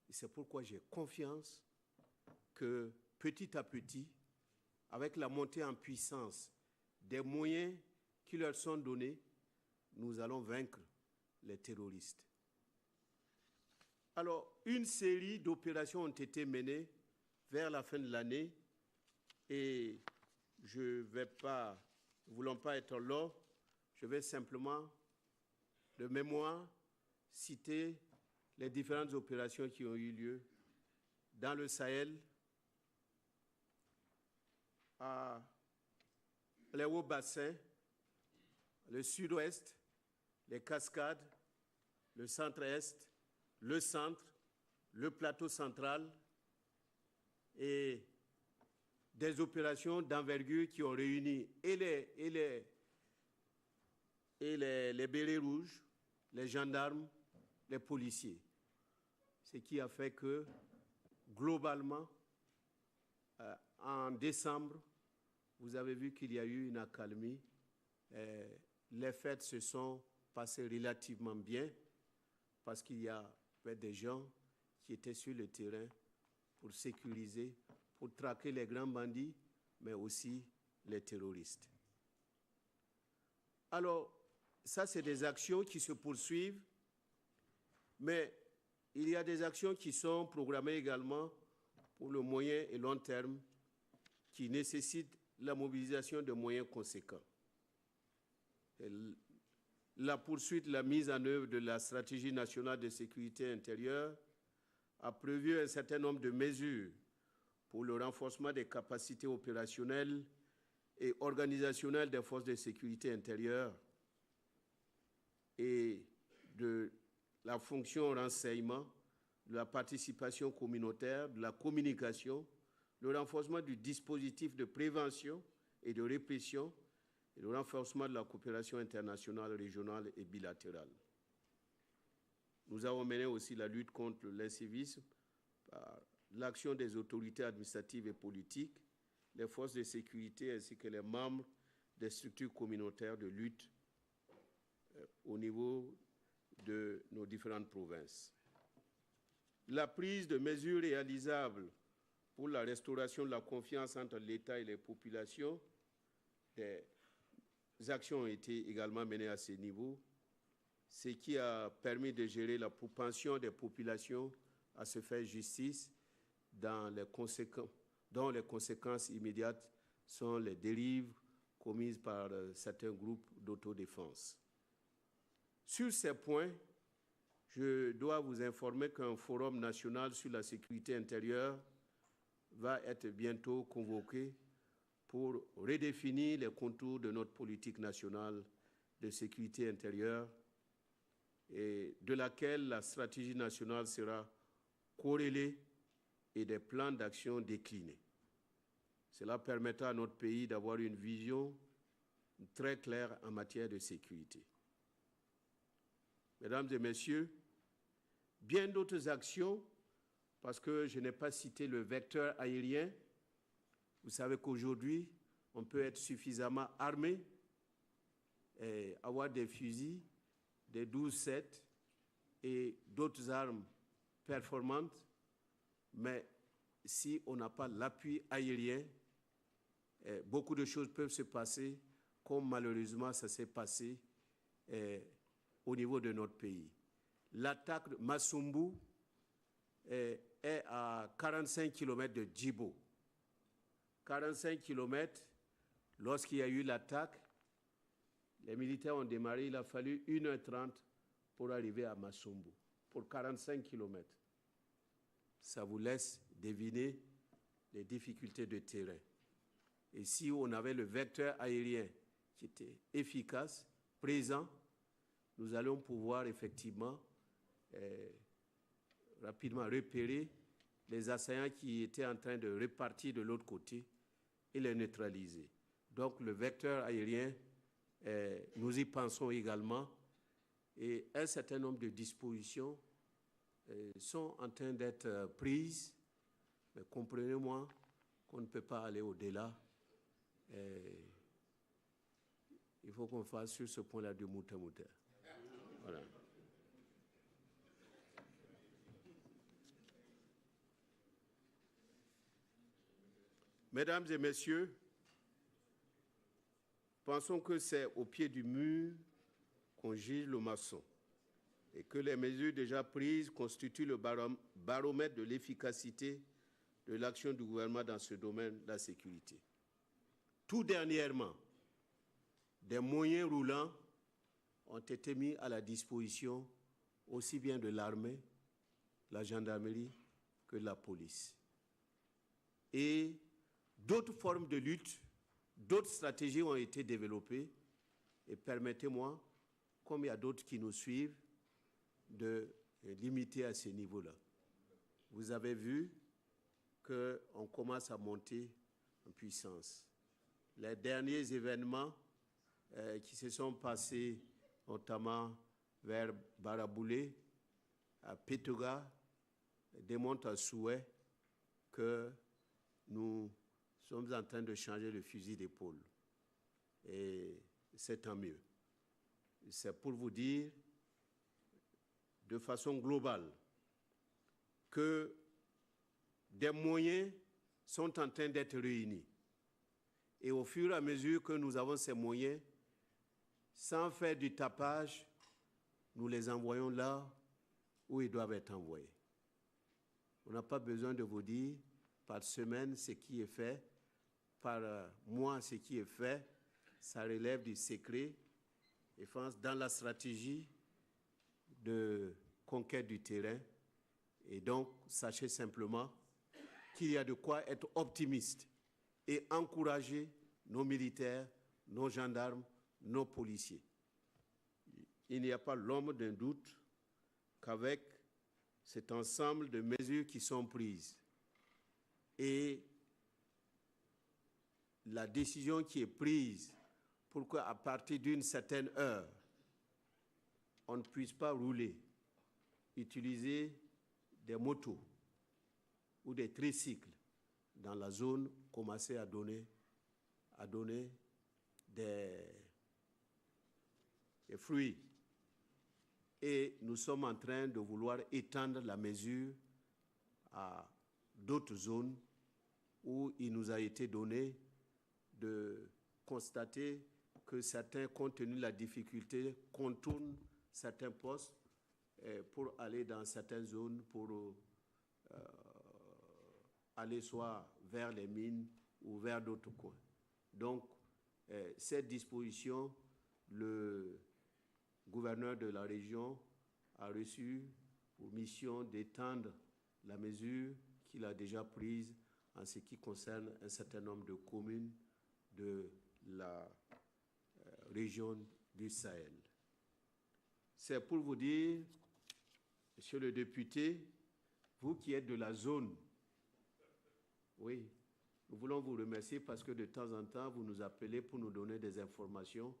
D: c'est pourquoi j'ai confiance que petit à petit, avec la montée en puissance des moyens qui leur sont donnés, nous allons vaincre les terroristes. Alors, une série d'opérations ont été menées vers la fin de l'année et je ne vais pas, ne voulant pas être long, je vais simplement, de mémoire, citer les différentes opérations qui ont eu lieu dans le Sahel, les hauts bassins, le sud-ouest, les cascades, le centre-est, le centre, le plateau central et des opérations d'envergure qui ont réuni les bérets rouges, les gendarmes, les policiers. Ce qui a fait que, globalement, en décembre, vous avez vu qu'il y a eu une accalmie. Les fêtes se sont passées relativement bien parce qu'il y a des gens qui étaient sur le terrain pour sécuriser, pour traquer les grands bandits, mais aussi les terroristes. Alors, ça, c'est des actions qui se poursuivent, mais il y a des actions qui sont programmées également pour le moyen et long terme qui nécessitent la mobilisation de moyens conséquents. La poursuite, la mise en œuvre de la stratégie nationale de sécurité intérieure a prévu un certain nombre de mesures pour le renforcement des capacités opérationnelles et organisationnelles des forces de sécurité intérieure et de la fonction renseignement, de la participation communautaire, de la communication, le renforcement du dispositif de prévention et de répression et le renforcement de la coopération internationale, régionale et bilatérale. Nous avons mené aussi la lutte contre l'incivisme par l'action des autorités administratives et politiques, les forces de sécurité ainsi que les membres des structures communautaires de lutte au niveau de nos différentes provinces. La prise de mesures réalisables pour la restauration de la confiance entre l'État et les populations, des actions ont été également menées à ce niveau, ce qui a permis de gérer la propension des populations à se faire justice dont les conséquences immédiates sont les dérives commises par certains groupes d'autodéfense. Sur ces points, je dois vous informer qu'un forum national sur la sécurité intérieure va être bientôt convoqué pour redéfinir les contours de notre politique nationale de sécurité intérieure et de laquelle la stratégie nationale sera corrélée et des plans d'action déclinés. Cela permettra à notre pays d'avoir une vision très claire en matière de sécurité. Mesdames et messieurs, bien d'autres actions, parce que je n'ai pas cité le vecteur aérien. Vous savez qu'aujourd'hui, on peut être suffisamment armé et avoir des fusils, des 12-7 et d'autres armes performantes, mais si on n'a pas l'appui aérien, beaucoup de choses peuvent se passer, comme malheureusement ça s'est passé au niveau de notre pays. L'attaque de Masumbu est à 45 km de Djibo. 45 km, lorsqu'il y a eu l'attaque, les militaires ont démarré, il a fallu 1h30 pour arriver à Masumbu, pour 45 km. Ça vous laisse deviner les difficultés de terrain. Et si on avait le vecteur aérien qui était efficace, présent, nous allons pouvoir effectivement rapidement repérer les assaillants qui étaient en train de repartir de l'autre côté et les neutraliser. Donc le vecteur aérien, nous y pensons également et un certain nombre de dispositions sont en train d'être prises. Mais comprenez-moi qu'on ne peut pas aller au-delà. Il faut qu'on fasse sur ce point-là du mouta-mouta. Voilà. Mesdames et messieurs, pensons que c'est au pied du mur qu'on juge le maçon et que les mesures déjà prises constituent le baromètre de l'efficacité de l'action du gouvernement dans ce domaine de la sécurité. Tout dernièrement, des moyens roulants ont été mis à la disposition aussi bien de l'armée, la gendarmerie que de la police. Et d'autres formes de lutte, d'autres stratégies ont été développées. Et permettez-moi, comme il y a d'autres qui nous suivent, de limiter à ce niveau-là. Vous avez vu qu'on commence à monter en puissance. Les derniers événements qui se sont passés, notamment vers Baraboulé, à Pétoga, démontrent à souhait que nous sommes en train de changer le fusil d'épaule. Et c'est tant mieux. C'est pour vous dire, de façon globale, que des moyens sont en train d'être réunis. Et au fur et à mesure que nous avons ces moyens, sans faire du tapage, nous les envoyons là où ils doivent être envoyés. On n'a pas besoin de vous dire par semaine ce qui est fait, par mois ce qui est fait. Ça relève du secret. Et dans la stratégie de conquête du terrain. Et donc, sachez simplement qu'il y a de quoi être optimiste et encourager nos militaires, nos gendarmes, nos policiers. Il n'y a pas l'ombre d'un doute qu'avec cet ensemble de mesures qui sont prises et la décision qui est prise pour qu'à partir d'une certaine heure, on ne puisse pas rouler, utiliser des motos ou des tricycles dans la zone, commencer à donner des fruits. Et nous sommes en train de vouloir étendre la mesure à d'autres zones où il nous a été donné de constater que certains, compte tenu de la difficulté, contournent certains postes pour aller dans certaines zones, pour aller soit vers les mines ou vers d'autres coins. Donc, cette disposition, le gouverneur de la région a reçu pour mission d'étendre la mesure qu'il a déjà prise en ce qui concerne un certain nombre de communes de la région du Sahel. C'est pour vous dire, monsieur le député, vous qui êtes de la zone, oui, nous voulons vous remercier parce que de temps en temps, vous nous appelez pour nous donner des informations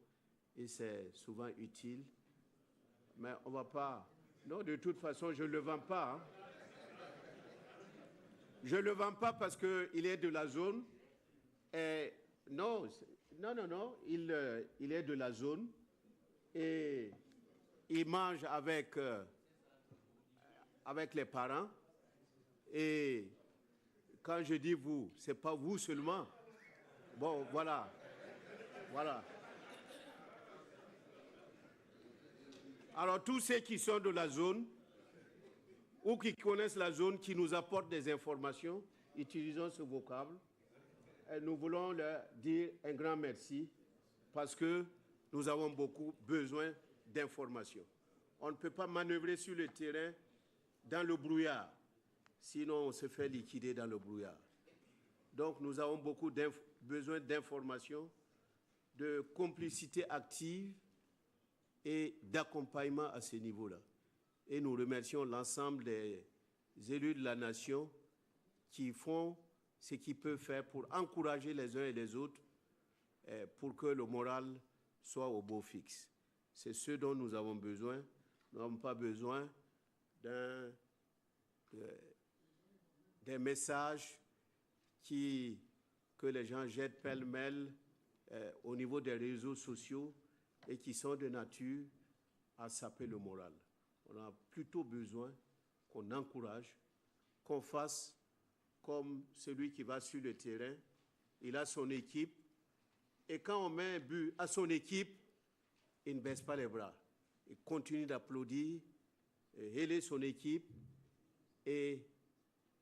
D: et c'est souvent utile. Mais on ne va pas... Non, de toute façon, je ne le vends pas. Hein. Je ne le vends pas parce qu'il est de la zone. Et non, il est de la zone et il mange avec les parents. Et quand je dis vous, ce n'est pas vous seulement. Bon, voilà. Voilà. Alors, tous ceux qui sont de la zone ou qui connaissent la zone, qui nous apportent des informations, utilisons ce vocable. Et nous voulons leur dire un grand merci parce que nous avons beaucoup besoin d'informations. On ne peut pas manœuvrer sur le terrain dans le brouillard, sinon on se fait liquider dans le brouillard. Donc nous avons beaucoup besoin d'informations, de complicité active et d'accompagnement à ce niveau-là. Et nous remercions l'ensemble des élus de la nation qui font ce qu'ils peuvent faire pour encourager les uns et les autres pour que le moral soit au beau fixe. C'est ce dont nous avons besoin. Nous n'avons pas besoin des messages que les gens jettent pêle-mêle au niveau des réseaux sociaux et qui sont de nature à saper le moral. On a plutôt besoin qu'on encourage, qu'on fasse comme celui qui va sur le terrain. Il a son équipe et quand on met un but à son équipe, il ne baisse pas les bras. Il continue d'applaudir, héler son équipe et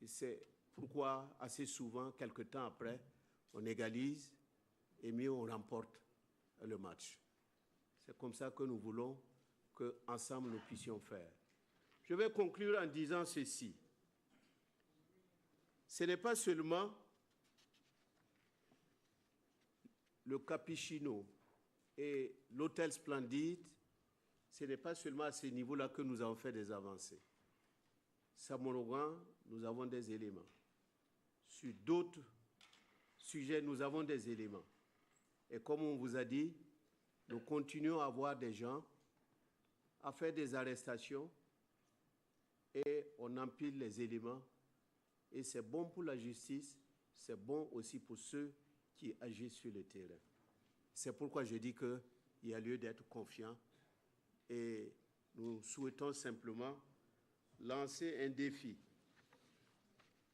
D: c'est pourquoi assez souvent, quelque temps après, on égalise et mieux on remporte le match. C'est comme ça que nous voulons qu'ensemble nous puissions faire. Je vais conclure en disant ceci. Ce n'est pas seulement le Capuchino et l'hôtel Splendide, ce n'est pas seulement à ce niveau-là que nous avons fait des avancées. Samorogan, nous avons des éléments. Sur d'autres sujets, nous avons des éléments. Et comme on vous a dit, nous continuons à voir des gens, à faire des arrestations et on empile les éléments. Et c'est bon pour la justice, c'est bon aussi pour ceux qui agissent sur le terrain. C'est pourquoi je dis qu'il y a lieu d'être confiant et nous souhaitons simplement lancer un défi.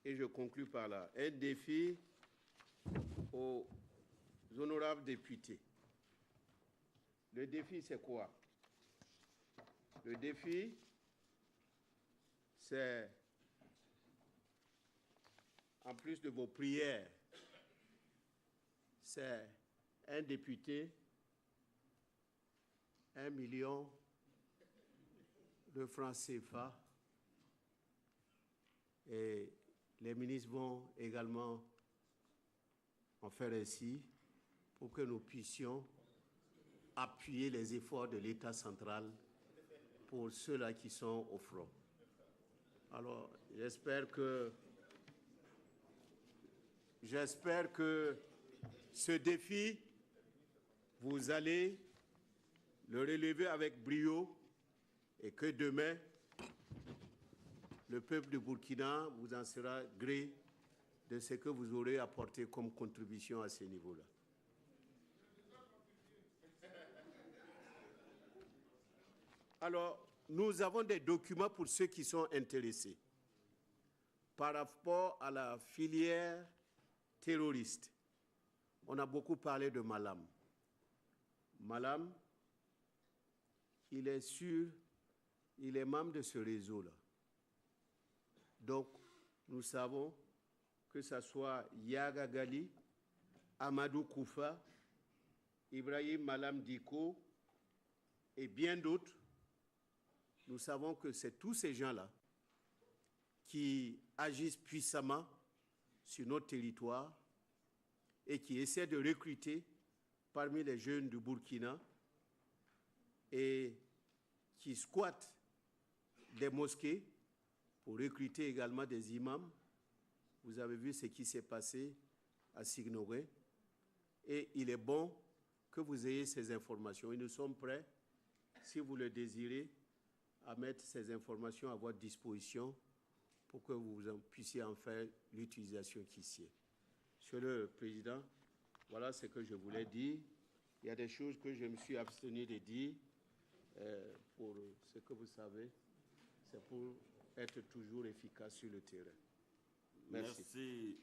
D: Et je conclus par là. Un défi aux honorables députés. Le défi, c'est quoi? Le défi, c'est, en plus de vos prières, c'est un député, 1 million de francs CFA. Et les ministres vont également en faire ainsi pour que nous puissions appuyer les efforts de l'État central pour ceux-là qui sont au front. Alors, j'espère que ce défi vous allez le relever avec brio et que demain, le peuple de Burkina vous en sera gré de ce que vous aurez apporté comme contribution à ce niveau-là. Alors, nous avons des documents pour ceux qui sont intéressés par rapport à la filière terroriste. On a beaucoup parlé de Malam. Malam, il est membre de ce réseau-là. Donc, nous savons que ce soit Yaga Gali, Amadou Koufa, Ibrahim Malam Diko et bien d'autres. Nous savons que c'est tous ces gens-là qui agissent puissamment sur notre territoire et qui essaient de recruter parmi les jeunes du Burkina et qui squattent des mosquées pour recruter également des imams. Vous avez vu ce qui s'est passé à Signoret. Et il est bon que vous ayez ces informations. Et nous sommes prêts, si vous le désirez, à mettre ces informations à votre disposition pour que vous puissiez en faire l'utilisation qui s'y est. Monsieur le Président, voilà ce que je voulais dire. Il y a des choses que je me suis abstenu de dire pour ce que vous savez. C'est pour être toujours efficace sur le terrain. Merci.
A: Merci.